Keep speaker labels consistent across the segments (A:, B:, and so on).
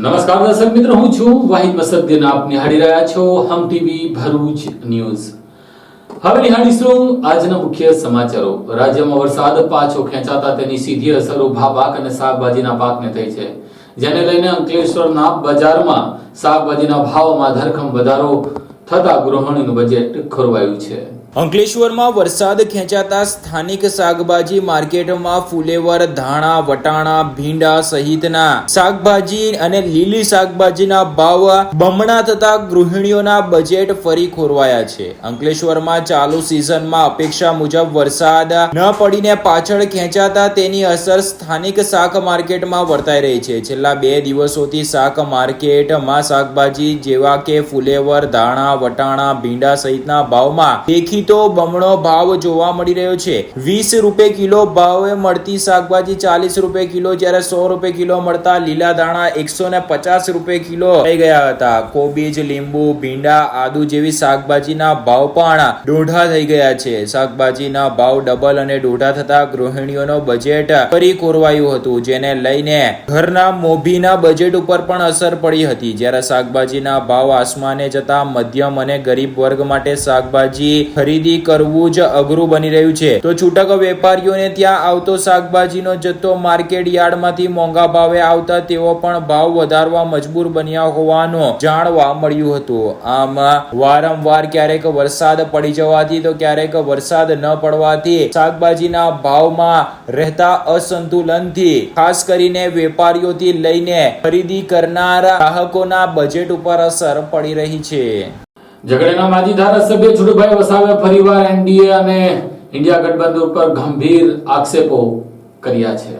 A: નમસ્કાર દર્શક મિત્રો, હું છું વાહિદ મસદ્દીન. આપ નિહાળી રહ્યા છો હમ ટીવી ભરૂચ ન્યૂઝ. હવે નિહાળીશું આજના મુખ્ય સમાચારો. રાજ્યમાં વરસાદ પાછો ખેંચાતા તેની સીધી અસર ઊભા પાક અને શાકભાજીના પાકને થઈ છે, જેને લઈને અંકલેશ્વરના બજારમાં શાકભાજીના ભાવમાં ધરખમ વધારો થતા ગૃહિણીનું બજેટ ખોરવાયું છે.
B: અંકલેશ્વરમાં વરસાદ ખેંચાતા સ્થાનિક શાકભાજી માર્કેટમાં ફુલેવર, ધાણા, વટાણા, ભીંડા સહિતના શાકભાજી અને લીલી શાકભાજીના ભાવ બમણા થતા ગૃહિણીઓના બજેટ ફરી ખોરવાયા છે. અંકલેશ્વરમાં ચાલુ સિઝનમાં અપેક્ષા મુજબ વરસાદ ન પડીને પાછળ ખેંચાતા તેની અસર સ્થાનિક શાક માર્કેટમાં વર્તાઈ રહી છે. છેલ્લા 2 દિવસોથી શાક માર્કેટમાં શાકભાજી જેવા કે ફુલેવર, ધાણા, વટાણા, ભીંડા સહિતના ભાવમાં તો બમણો ભાવ જોવા મળી રહ્યો છે. 20 રૂપિયા કિલો ભાવે મળતી શાકભાજી 40 રૂપિયા કિલો, જ્યારે 100 રૂપિયા કિલો મળતા લીલા ધાણા 150 રૂપિયા કિલો થઈ ગયા હતા. કોબીજ, લીંબુ, ભીંડા, આદુ જેવી શાકભાજીના ભાવ પણ દોઢા થઈ ગયા છે. શાકભાજીના ભાવ ડબલ અને દોઢા થતા ગૃહિણીઓનો બજેટ ફરી ખોરવાયું હતું, જેને લઈને ઘરના મોભીના બજેટ ઉપર પણ અસર પડી હતી. જ્યારે શાકભાજીના ભાવ આસમાને જતા મધ્યમ અને ગરીબ વર્ગ માટે શાકભાજી ખરીદી કરવું જ અઘરું બની રહ્યું છે. તો છૂટક વેપારીઓને ત્યાં આવતો શાકભાજીનો જથ્થો માર્કેટ યાર્ડમાંથી મોંઘા ભાવે આવતા તેઓ પણ ભાવ વધારવા મજબૂર બન્યા હોવાનું જાણવા મળ્યું હતું. આમ વારંવાર ક્યારેક વરસાદ પડી જવાથી તો ક્યારેક વરસાદ ન પડવાથી શાકભાજીના ભાવમાં રહેતા અસંતુલનથી ખાસ કરીને વેપારીઓથી લઈને ખરીદી કરનારા ગ્રાહકોના બજેટ ઉપર અસર પડી રહી છે.
A: ઝઘડિયાના માજી ધારાસભ્ય છુટુભાઈ વસાવે ફરીવાર એનડીએ અને ઇન્ડિયા ગઠબંધન ઉપર ગંભીર આક્ષેપો કર્યા છે.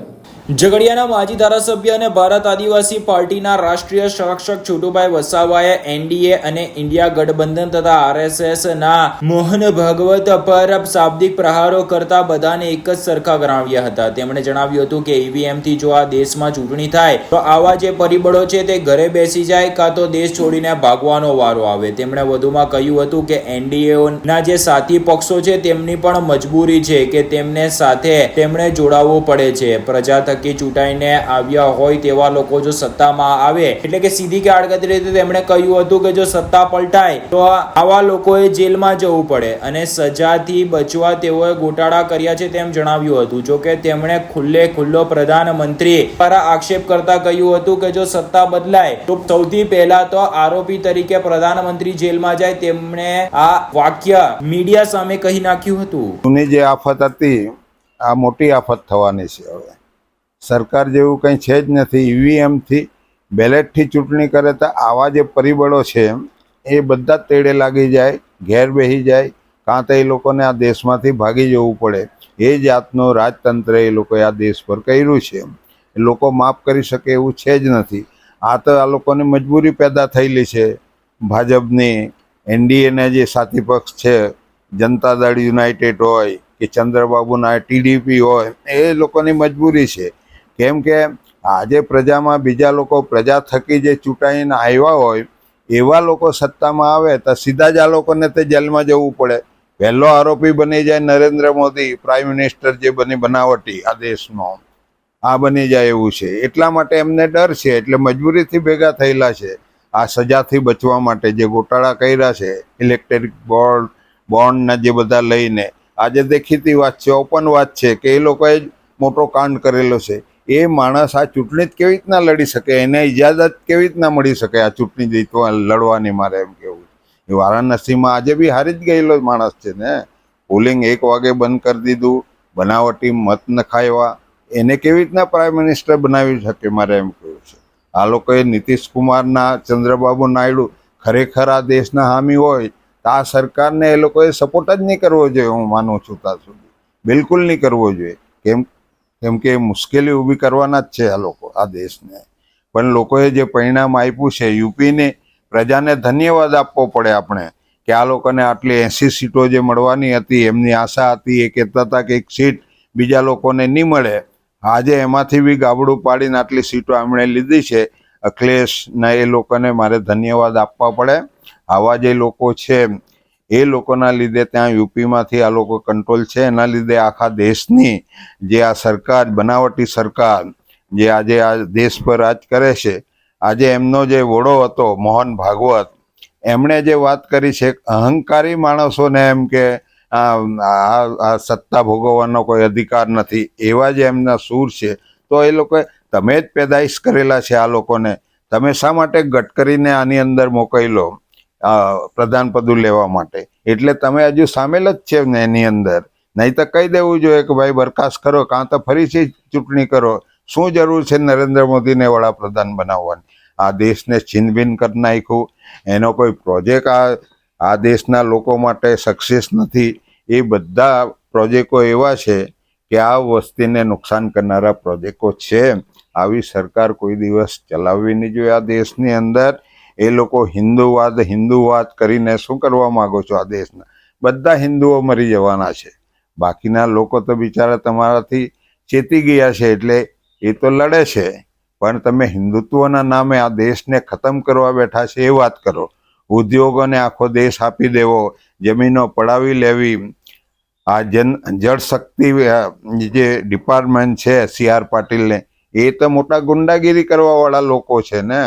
B: ઝઘડિયાના માજી ધારાસભ્ય અને ભારત આદિવાસી પાર્ટીના રાષ્ટ્રીય સંરક્ષક છુટુભાઈ વસાવાએ એનડીએ અને ઇન્ડિયા ગઠબંધન તથા આરએસએસ ના મોહન ભાગવત પર શાબ્દિક પ્રહારો કરતા બધાને એક જ સરખા ગણાવ્યા હતા. તેમણે જણાવ્યું હતું કે ઈવીએમ થી જો આ દેશમાં ચૂંટણી થાય તો આવા જે પરિબળો છે તે ઘરે બેસી જાય કાં તો દેશ છોડીને ભાગવાનો વારો આવે. તેમણે વધુમાં કહ્યું હતું કે એનડીએ ના જે સાથી પક્ષો છે તેમની પણ મજબૂરી છે કે તેમને સાથે તેમણે જોડાવવું પડે છે. પ્રજા ચૂંટાઈને આવ્યા હોય તેવા લોકો જો સત્તામાં આવે એટલે કે સીધી કે આડકતરી રીતે તેમણે કહ્યું હતું કે જો સત્તા પલટાય તો આવા લોકોએ જેલમાં જવું પડે અને સજાથી બચવા તેઓએ ગોટાળા કર્યા છે તેમ જણાવ્યું હતું. જો કે તેમણે ખુલ્લો પ્રધાનમંત્રી પર આક્ષેપ કરતા કહ્યું હતું કે જો સત્તા બદલાય તો સૌથી પહેલા તો આરોપી તરીકે પ્રધાનમંત્રી જેલમાં જાય. તેમણે આ વાક્ય મીડિયા સામે કહી નાખ્યું હતું.
C: જે આફત હતી આ મોટી આફત થવાની છે. હવે સરકાર જેવું કંઈ છે જ નથી. ઈવીએમથી બેલેટથી ચૂંટણી કરે તો આવા જે પરિબળો છે એ બધા જ તેડે લાગી જાય, ઘેર બેસી જાય, કાં તો એ લોકોને આ દેશમાંથી ભાગી જવું પડે. એ જાતનું રાજતંત્ર એ લોકોએ આ દેશ પર કર્યું છે. એ લોકો માફ કરી શકે એવું છે જ નથી. આ તો આ લોકોની મજબૂરી પેદા થયેલી છે. ભાજપની એનડીએના જે સાથી પક્ષ છે, જનતા દળ યુનાઇટેડ હોય કે ચંદ્રબાબુના ટીડીપી હોય, એ લોકોની મજબૂરી છે. કેમ કે આજે પ્રજામાં બીજા લોકો પ્રજા થકી જે ચૂંટાઈને આવ્યા હોય એવા લોકો સત્તામાં આવે તો સીધા જ આ લોકોને તે જેલમાં જવું પડે. પહેલો આરોપી બની જાય નરેન્દ્ર મોદી, પ્રાઇમ મિનિસ્ટર જે બનાવટી આ દેશનો આ બની જાય એવું છે. એટલા માટે એમને ડર છે, એટલે મજબૂરીથી ભેગા થયેલા છે. આ સજાથી બચવા માટે જે ગોટાળા કર્યા છે ઇલેક્ટ્રિક બોન્ડના જે બધા લઈને, આજે દેખીતી વાત છે, ઓપન વાત છે કે એ લોકોએ જ મોટો કાંડ કરેલો છે. એ માણસ આ ચૂંટણી જ કેવી રીતના લડી શકે? એને ઇજાજત કેવી રીતના મળી શકે આ ચૂંટણી જીતવા લડવાની? મારે એમ કેવું એ વારાણસીમાં આજે બી હારી જ ગયેલો માણસ છે ને. પોલિંગ 1 વાગે બંધ કરી દીધું, બનાવટી મત નખાવ્યા. એને કેવી રીતના પ્રાઇમ મિનિસ્ટર બનાવી શકે? મારે એમ કેવું છે. આ લોકોએ નીતિશ કુમારના, ચંદ્રબાબુ નાયડુ ખરેખર આ દેશના હામી હોય તો આ સરકારને એ લોકોએ સપોર્ટ જ નહીં કરવો જોઈએ. હું માનું છું ત્યાં સુધી બિલકુલ નહીં કરવો જોઈએ. કેમ કે મુશ્કેલી ઊભી કરવાના જ છે આ લોકો આ દેશને. પણ લોકોએ જે પરિણામ આપ્યું છે, યુપીની પ્રજાને ધન્યવાદ આપવો પડે આપણે કે આ લોકોને આટલી 80 સીટો જે મળવાની હતી, એમની આશા હતી. એ કહેતા હતા કે 1 સીટ બીજા લોકોને નહીં મળે. આજે એમાંથી બી ગાબડું પાડીને આટલી સીટો એમણે લીધી છે. અખિલેશના એ લોકોને મારે ધન્યવાદ આપવા પડે. આવા જે લોકો છે એ લોકોના લીધે ત્યાં યુપીમાંથી આ લોકો કંટ્રોલ છે. એના લીધે આખા દેશની જે આ સરકાર, બનાવટી સરકાર જે આજે આ દેશ પર રાજ કરે છે, આજે એમનો જે વડો હતો મોહન ભાગવત, એમણે જે વાત કરી છે, અહંકારી માણસોને એમ કે આ સત્તા ભોગવવાનો કોઈ અધિકાર નથી, એવા જે એમના સૂર છે. તો એ લોકો, તમે જ પેદાઈશ કરેલા છે આ લોકોને, તમે શા માટે ગટકરીને આની અંદર મોકલો પ્રધાન પદ લેવા માટે? એટલે તમે હજુ સામેલ જ છે ને એની અંદર. નહીં તો કહી દેવું જોઈએ કે ભાઈ બરખાસ્ત કરો, કાં તો ફરીથી ચૂંટણી કરો. શું જરૂર છે નરેન્દ્ર મોદીને વડાપ્રધાન બનાવવાની? આ દેશને છીનભીન કરી નાખ્યું. એનો કોઈ પ્રોજેક્ટ આ દેશના લોકો માટે સક્સેસ નથી. એ બધા પ્રોજેક્ટો એવા છે કે આ વસ્તીને નુકસાન કરનારા પ્રોજેક્ટો છે. આવી સરકાર કોઈ દિવસ ચલાવવી નહીં જોઈએ આ દેશની અંદર. એ લોકો હિન્દુવાદ કરીને શું કરવા માંગો છો? આ દેશના બધા હિન્દુઓ મરી જવાના છે. બાકીના લોકો તો બિચારા તમારાથી ચેતી ગયા છે એટલે એ તો લડે છે, પણ તમે હિન્દુત્વના નામે આ દેશને ખતમ કરવા બેઠા છે એ વાત કરો. ઉદ્યોગોને આખો દેશ આપી દેવો, જમીનો પડાવી લેવી. આ જળ શક્તિ જે ડિપાર્ટમેન્ટ છે CR પાટીલને, એ તો મોટા ગુંડાગીરી કરવાવાળા લોકો છે ને.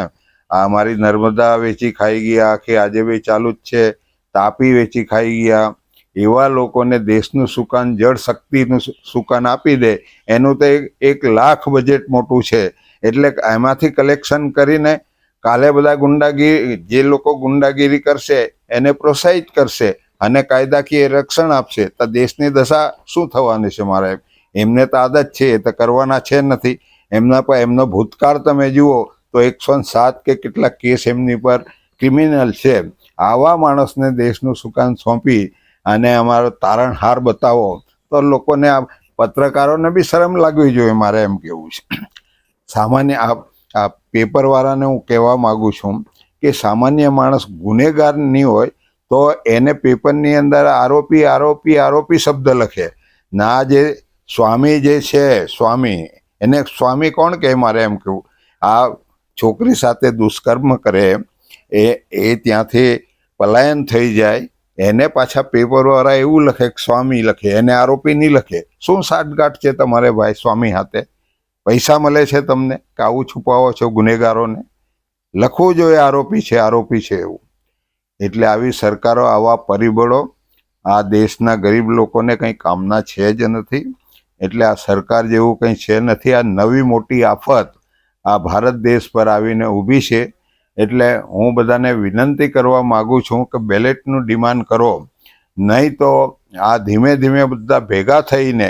C: આ અમારી નર્મદા વેચી ખાઈ ગયા, આખી આજે બી ચાલુ જ છે. તાપી વેચી ખાઈ ગયા. એવા લોકોને દેશનું સુકાન, જળ શક્તિનું સુકાન આપી દે. એનું તો 1 લાખ બજેટ મોટું છે. એટલે એમાંથી કલેક્શન કરીને કાલે બધા જે લોકો ગુંડાગીરી કરશે એને પ્રોત્સાહિત કરશે અને કાયદાકીય રક્ષણ આપશે. તો દેશની દશા શું થવાની છે? મારે એમને તો આદત છે, એ તો કરવાના છે નથી. એમના પર એમનો ભૂતકાળ તમે જુઓ તો 107 કે કેટલા કેસ એમની પર ક્રિમિનલ છે. આવા માણસને દેશનું સુકાન સોંપી અને અમારો તારણહાર બતાવો તો લોકોને, આ પત્રકારોને બી શરમ લાગવી જોઈએ. મારે એમ કહેવું છે. સામાન્ય આ પેપરવાળાને હું કહેવા માગું છું કે સામાન્ય માણસ ગુનેગાર નહીં હોય તો એને પેપરની અંદર આરોપી શબ્દ લખે ના. જે સ્વામી જે છે, એને સ્વામી કોણ કહે? મારે એમ કહેવું, આ છોકરી સાથે દુષ્કર્મ કરે, એ ત્યાંથી પલાયન થઈ જાય, એને પાછા પેપરવાળા એવું લખે કે સ્વામી લખે, એને આરોપી નહીં લખે. શું સાઠગાંઠ છે તમારે ભાઈ સ્વામી હાથે? પૈસા મળે છે તમને કે આવું છુપાવો છો ગુનેગારોને? લખવું જોઈએ આરોપી છે એવું. એટલે આવી સરકારો, આવા પરિબળો આ દેશના ગરીબ લોકોને કંઈ કામના છે જ નથી. એટલે આ સરકાર જેવું કંઈ છે નથી. આ નવી મોટી આફત આ ભારત દેશ પર આવીને ઊભી છે. એટલે હું બધાને વિનંતી કરવા માગું છું કે બેલેટનું ડિમાન્ડ કરો, નહીં તો આ ધીમે ધીમે બધા ભેગા થઈને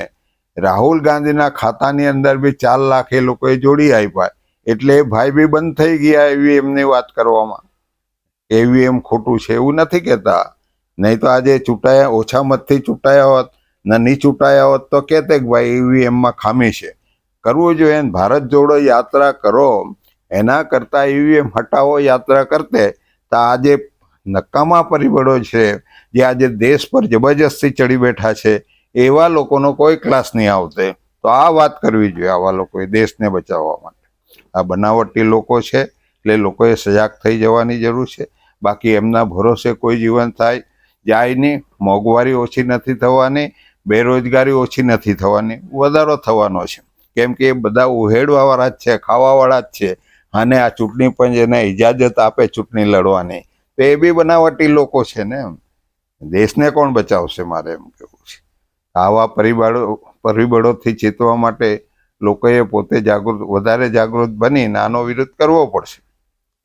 C: રાહુલ ગાંધીના ખાતાની અંદર બી 4 લાખ એ લોકોએ જોડી આપ્યા. એટલે એ ભાઈ બી બંધ થઈ ગયા એવી એમની વાત કરવામાં. એમ ખોટું છે એવું નથી કહેતા. નહીં તો આજે ચૂંટાયા, ઓછા મતથી ચૂંટાયા હોત ને નહીં ચૂંટાયા હોત તો કહેતે કે ભાઈ EVMમાં ખામી છે. કરવું જોઈએ. ભારત જોડો યાત્રા કરો. એના કરતાં EVM હટાવો યાત્રા કરતે તો આજે નકામા પરિબળો છે જે આજે દેશ પર જબરજસ્તી ચડી બેઠા છે, એવા લોકોનો કોઈ ક્લાસ નહીં આવતે. તો આ વાત કરવી જોઈએ આવા લોકોએ દેશને બચાવવા માટે. આ બનાવટી લોકો છે એટલે લોકોએ સજાગ થઈ જવાની જરૂર છે. બાકી એમના ભરોસે કોઈ જીવન જાય નહીં. મોંઘવારી ઓછી નથી થવાની, બેરોજગારી ઓછી નથી થવાની, વધારો થવાનો છે. કેમ કે એ બધા ઉહેડવાવાળા જ છે, ખાવાવાળા જ છે. અને આ ચૂંટણી પંચ એને ઇજાજત આપે ચૂંટણી લડવાની, તો એ બી બનાવટી લોકો છે ને. દેશને કોણ બચાવશે? મારે એમ કહેવું છે. આવા પરિબળોથી ચેતવા માટે લોકોએ પોતે વધારે જાગૃત બનીને આનો વિરોધ કરવો પડશે.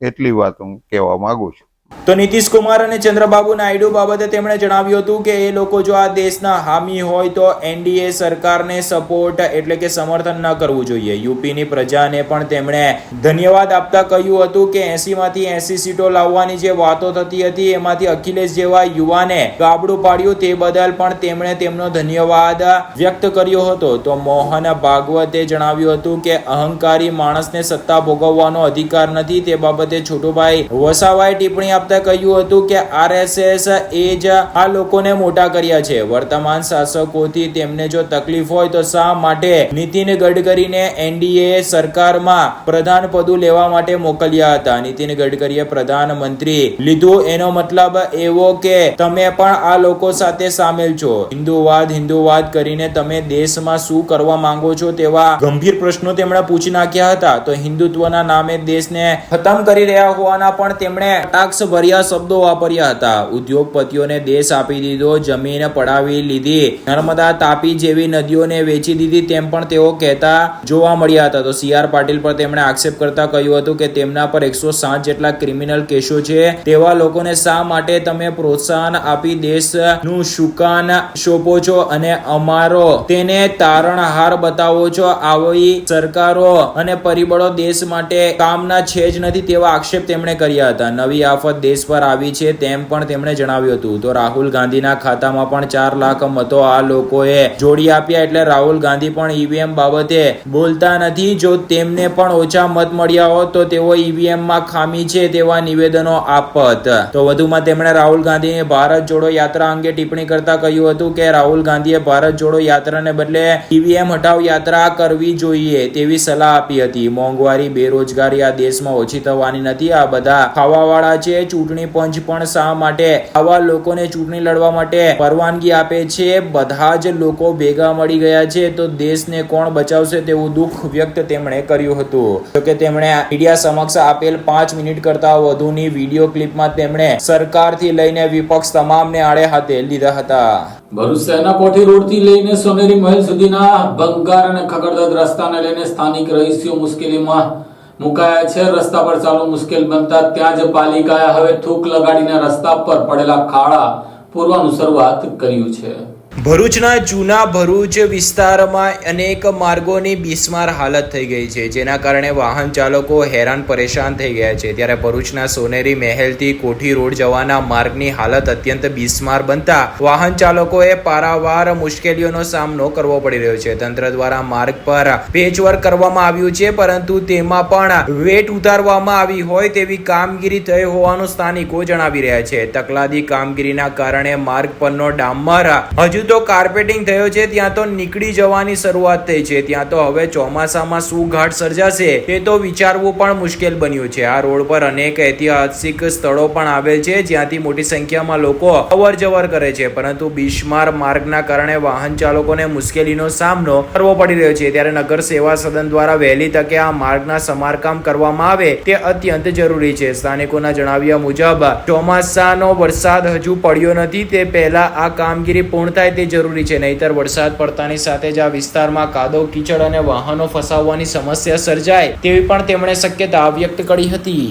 C: એટલી વાત હું કહેવા માંગુ છું.
B: તો નીતિશ કુમાર અને ચંદ્રબાબુ નાયડુ બાબતે તેમણે જણાવ્યું હતું કે એ લોકો જો આ દેશના હામી હોય તો NDA સરકારને સપોર્ટ એટલે કે સમર્થન ન કરવું જોઈએ. યુપીની પ્રજાને પણ તેમણે ધન્યવાદ આપતા કહ્યું હતું કે 80માંથી 80 સીટો લાવવાની જે વાતો થતી હતી એમાંથી અખિલેશ જેવા યુવાને ગાબડું પાડ્યું, તે બદલ પણ તેમણે તેમનો ધન્યવાદ વ્યક્ત કર્યો હતો. તો મોહન ભાગવતે જણાવ્યું હતું કે અહંકારી માણસને સત્તા ભોગવવાનો અધિકાર નથી. તે બાબતે છોટુભાઈ વસાવાએ ટિપ્પણી આપતા કહ્યું હતું કે RSS એ જ આ લોકોને મોટા કર્યા છે. વર્તમાન શાસકોથી તેમને જો તકલીફ હોય તો શા માટે નીતિન ગડકરીને NDA સરકારમાં પ્રધાન પદ લેવા માટે મોકલ્યા હતા? નીતિન ગડકરીએ પ્રધાનમંત્રી લીધું એનો મતલબ એવો કે તમે પણ આ લોકો સાથે સામેલ છો. હિન્દુવાદ કરીને તમે દેશમાં શું કરવા માંગો છો તેવા ગંભીર પ્રશ્નો તેમણે પૂછી નાખ્યા હતા. તો હિન્દુત્વના નામે દેશને ખતમ કરી રહ્યા હોવાના પણ તેમણે કટાક્ષ ભર્યા શબ્દો વાપર્યા હતા. ઉદ્યોગપતિઓને દેશ આપી દીધો, જમીન પડાવી લીધી, નર્મદા તાપી જેવી નદીઓને વેચી દીધી તેમ પણ તેઓ કહેતા જોવા મળ્યા હતા. તો CR પાટીલ પર તેમણે આક્ષેપ કરતા કહ્યું હતું કે તેમના પર 107 જેટલા ક્રિમિનલ કેસો છે. તેવા લોકોને શા માટે તમે પ્રોત્સાહન આપી દેશનું શુકાન સોંપો છો અને અમારો તેને તારણહાર બતાવો છો? આવી સરકારો અને પરિબળો દેશ માટે કામના છે જ નથી તેવા આક્ષેપ તેમણે કર્યા હતા. નવી આફત દેશ પર આવી છે તેમ પણ તેમણે જણાવ્યું હતું. તો રાહુલ ગાંધીના ખાતામાં પણ 4 લાખ મતો આ લોકોએ જોડી આપ્યા એટલે રાહુલ ગાંધી પણ EVM બાબતે બોલતા નથી. જો તેમને પણ ઓછા મત મળ્યા હોત તો તેઓ EVM માં ખામી છે તેવા નિવેદનો આપત. તો વધુમાં તેમણે રાહુલ ગાંધીની ભારત જોડો યાત્રા અંગે ટિપ્પણી કરતા કહ્યું હતું કે રાહુલ ગાંધીએ ભારત જોડો યાત્રાને બદલે EVM હટાવ યાત્રા કરવી જોઈએ તેવી સલાહ આપી હતી. મોંઘવારી, બેરોજગારી આ દેશમાં ઓછી થવાની નથી. આ બધા ખાવાવાળા છે. ચૂંટણી પંચ પણ શા માટે આવા લોકોને ચૂંટણી લડવા માટે પરવાનગી આપે છે? બધા જ લોકો ભેગા મળી ગયા છે તો દેશને કોણ બચાવશે તેવું દુઃખ વ્યક્ત તેમણે કર્યું હતું. તો કે તેમણે મીડિયા સમક્ષ આપેલ 5 મિનિટ કરતા વધુની વિડીયો ક્લિપમાં તેમણે સરકારથી લઈને વિપક્ષ તમામને આડે હાથે લીધા હતા.
A: ભરૂચ શહેરના કોઠી રોડથી લઈને સોનેરી મહેલ સુધીના ભંગાર અને ખગડધજ રસ્તાને લઈને સ્થાનિક રહીશો મુશ્કેલીમાં મુકાયા છે. રસ્તા પર ચાલવું મુશ્કેલ બનતા ત્યાં જ પાલિકાએ હવે થૂક લગાડીને રસ્તા પર પડેલા ખાડા પૂરવાનું શરૂઆત કર્યું છે.
B: ભરૂચના જૂના ભરૂચ વિસ્તારમાં અનેક માર્ગોની બિસ્માર હાલત થઈ ગઈ છે, જેના કારણે વાહન ચાલકો હેરાન પરેશાન થઈ ગયા છે. ત્યારે ભરૂચના સોનેરી મહેલથી કોઠી રોડ જવાના માર્ગની હાલત અત્યંત બિસ્માર બનતા વાહન ચાલકોએ પારાવાર મુશ્કેલીઓનો સામનો કરવો પડી રહ્યો છે. તંત્ર દ્વારા માર્ગ પર પેચવર્ક કરવામાં આવ્યું છે, પરંતુ તેમાં પણ વેટ ઉતારવામાં આવી હોય તેવી કામગીરી થઈ હોવાનું સ્થાનિકો જણાવી રહ્યા છે. તકલાદી કામગીરીના કારણે માર્ગ પરનો ડામર હજુ તો કાર્પેટિંગ થયો છે, ત્યાં તો નીકળી જવાની શરૂઆત થઈ છે. ત્યાં તો હવે ચોમાસામાં શું ઘાટ સર્જાશે તે તો વિચારવું પણ મુશ્કેલ બન્યું છે. આ રોડ પર અનેક ઐતિહાસિક સ્થળો પણ આવેલ છે, જ્યાંથી મોટી સંખ્યામાં લોકો અવર જવર કરે છે, પરંતુ બિસ્માર માર્ગના કારણે વાહન ચાલકોને મુશ્કેલીનો સામનો કરવો પડી રહ્યો છે. ત્યારે નગર સેવા સદન દ્વારા વહેલી તકે આ માર્ગના સમારકામ કરવામાં આવે તે અત્યંત જરૂરી છે. સ્થાનિકોના જણાવ્યા મુજબ ચોમાસાનો વરસાદ હજુ પડ્યો નથી, તે પહેલા આ કામગીરી પૂર્ણ થાય તે જરૂરી છે. નહીતર વરસાદ પડતાની સાથે જ આ વિસ્તારમાં કાદવ કીચડ અને વાહનો ફસાવવાની સમસ્યા સર્જાય તેવી પણ તેમણે શક્યતા વ્યક્ત કરી હતી.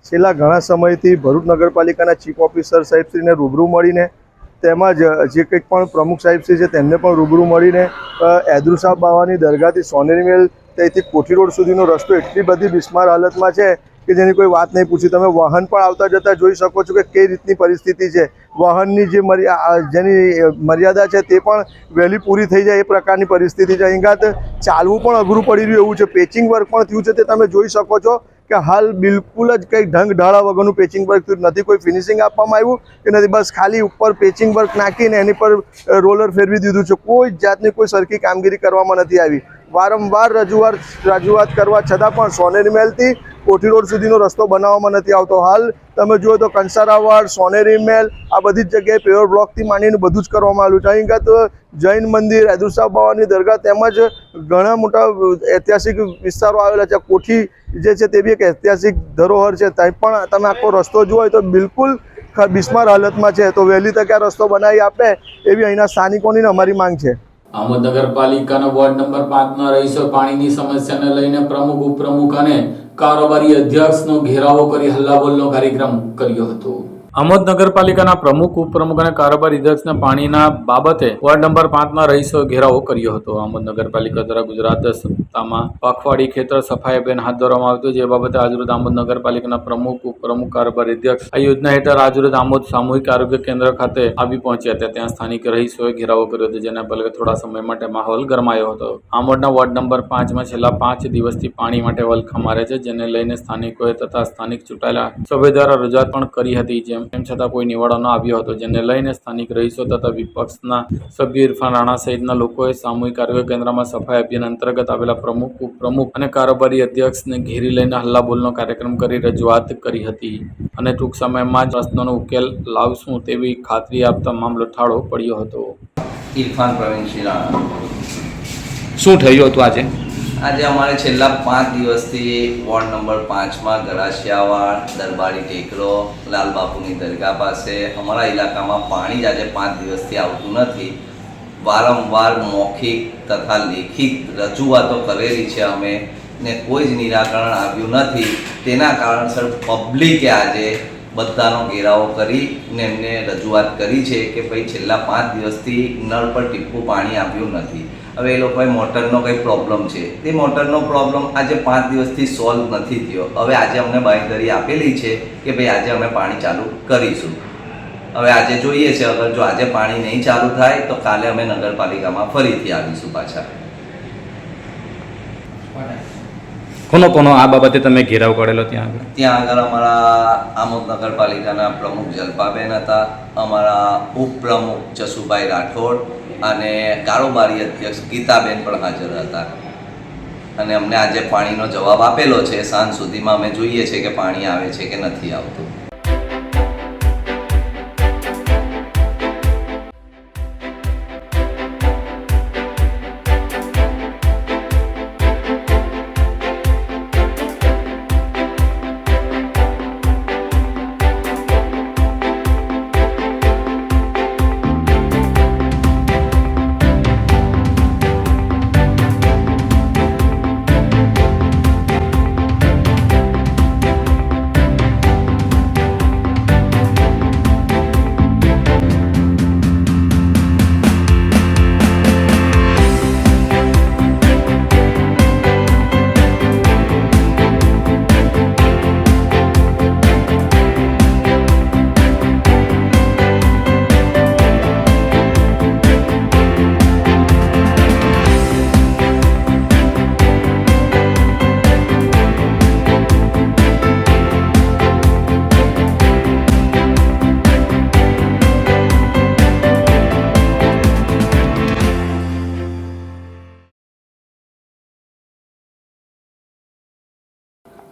D: છેલ્લા ઘણા સમયથી ભરૂચ નગરપાલિકાના ચીફ ઓફિસર સાહેબશ્રીને રૂબરૂ મળીને તેમજ જે કંઈક પણ પ્રમુખ સાહેબશ્રી છે તેમને પણ રૂબરૂ મળીને ઐદરુસાબ બાવાની દરગાહથી સોનેરી મહેલ ત્યાંથી કોઠી રોડ સુધીનો રસ્તો એટલી બધી બિસ્માર હાલતમાં છે કે જેની કોઈ વાત નહીં પૂછી. તમે વાહન પણ આવતા જતા જોઈ શકો છો કે કઈ રીતની પરિસ્થિતિ છે. વાહનની જે જેની મર્યાદા છે તે પણ વહેલી પૂરી થઈ જાય એ પ્રકારની પરિસ્થિતિ છે. અહીં ચાલવું પણ અઘરું પડી રહ્યું એવું છે. પેચિંગ વર્ક પણ થયું છે તે તમે જોઈ શકો છો કે હાલ બિલકુલ જ કંઈ ઢંગ ઢાળા વગરનું પેચિંગ વર્ક થયું નથી. કોઈ ફિનિશિંગ આપવામાં આવ્યું કે નથી, બસ ખાલી ઉપર પેચિંગ વર્ક નાખીને એની પર રોલર ફેરવી દીધું છે. કોઈ જાતની કોઈ સરખી કામગીરી કરવામાં નથી આવી. વારંવાર રજૂઆત કરવા છતાં પણ સોનેરી મહેલથી કોઠી રોડ સુધીનો રસ્તો બનાવવામાં નથી આવતો. હાલ તમે જુઓ તો કંસારાવાડ, સોનેરી મહેલ આ બધી જ જગ્યાએ પેવર બ્લોકથી માંડીને બધું જ કરવામાં આવ્યું છે. અહીં તો જૈન મંદિર, ઐદરુસાબ બાવાની દરગાહ તેમજ ઘણા મોટા ઐતિહાસિક વિસ્તારો આવેલા છે. કોઠી જે છે તે બી એક ઐતિહાસિક ધરોહર છે. ત્યાં પણ તમે આખો રસ્તો જુઓ તો બિલકુલ બિસ્માર હાલતમાં છે. તો વહેલી તકે આ રસ્તો બનાવી આપે એવી અહીંના સ્થાનિકોની અમારી માંગ છે.
A: આમોદ નગરપાલિકાના વોર્ડ નંબર 5ના રહીશો પાણીની સમસ્યાને લઈને પ્રમુખ, ઉપપ્રમુખ અને કારોબારી અધ્યક્ષનો ઘેરાવો કરી હલ્લાબોલનો કાર્યક્રમ કર્યો હતો. આમોદ નગરપાલિકાના પ્રમુખ, ઉપપ્રમુખ અને કારોબારી અધ્યક્ષના પાણીના બાબતે વોર્ડ નંબર 5ના રહીશો ઘેરાવો કર્યો હતો. આમોદ નગરપાલિકા દ્વારા ગુજરાત અધ્યક્ષતામાં પખવાડી ખેતર સફાઈ અભિયાન હાથ ધરવામાં આવ્યું હતું, જે બાબતે આજરોજ આમોદ નગરપાલિકાના પ્રમુખ, ઉપપ્રમુખ, કારોબારી અધ્યક્ષ આ યોજના હેઠળ આજરોજ આમોદ સામૂહિક આરોગ્ય કેન્દ્ર ખાતે આવી પહોંચ્યા હતા. ત્યાં સ્થાનિક રહીશોએ ઘેરાવો કર્યો હતો, જેના પગલે થોડા સમય માટે માહોલ ગરમાયો હતો. આમોદના વોર્ડ નંબર 5માં છેલ્લા 5 દિવસથી પાણી માટે વલખા મારે છે, જેને લઈને સ્થાનિકોએ તથા સ્થાનિક ચૂંટાયેલા સભ્યો દ્વારા રજૂઆત પણ કરી હતી, તેમ છતાં કોઈ નિવાડો ન આવ્યો હતો, જેને લઈને સ્થાનિક રહીશો તથા વિપક્ષના સભ્ય ઇરફાન રાણા સહિતના લોકોએ સામૂહિક આરોગ્ય કેન્દ્રમાં સફાઈ અભિયાન અંતર્ગત આવેલા પ્રમુખ, ઉપપ્રમુખ અને કારોબારી અધ્યક્ષને ઘેરી લઈને હલ્લાબોલનો કાર્યક્રમ કરી રજૂઆત કરી હતી અને ટૂંક સમયમાં જ પ્રશ્નોનો ઉકેલ લાવશું તેવી ખાતરી આપતા મામલો ઠાળો પડ્યો હતો.
E: ઇરફાન પ્રવીણસિંહ રાણા.
F: શું થયું હતું આજે?
E: આજે અમારે છેલ્લા 5 દિવસથી વોર્ડ નંબર 5માં ગરાસિયાવાડ, દરબારી ટેકરો, લાલબાપુની દરગાહ પાસે અમારા ઇલાકામાં પાણી જ આજે 5 દિવસથી આવતું નથી. વારંવાર મૌખિક તથા લેખિત રજૂઆતો કરેલી છે અમે, ને કોઈ જ નિરાકરણ આવ્યું નથી. તેના કારણસર પબ્લિકે આજે બધાનો ઘેરાવો કરીને એમને રજૂઆત કરી છે કે ભાઈ છેલ્લા 5 દિવસથી નળ પર ટીપું પાણી આવ્યું નથી. હવે એ લોકોએ મોટરનો કંઈ પ્રોબ્લેમ છે, તે મોટરનો પ્રોબ્લેમ આજે 5 દિવસથી સોલ્વ નથી થયો. હવે આજે અમને બાંયધરી આપેલી છે કે ભાઈ આજે અમે પાણી ચાલુ કરીશું. હવે આજે જોઈએ છે, અગર જો આજે પાણી નહીં ચાલુ થાય તો કાલે અમે નગરપાલિકામાં ફરીથી આવીશું પાછા.
F: કોનો આ બાબતે તમે ઘેરાવ કરેલો ત્યાં આગળ?
E: ત્યાં આગળ અમારા આમોદ નગરપાલિકાના પ્રમુખ જલપાબેન હતા, અમારા ઉપપ્રમુખ જસુભાઈ રાઠોડ અને કારોબારી અધ્યક્ષ ગીતાબેન પણ હાજર હતા. અને અમને આજે પાણીનો જવાબ આપેલો છે. સાંજ સુધીમાં અમે જોઈએ છે કે પાણી આવે છે કે નથી આવતું.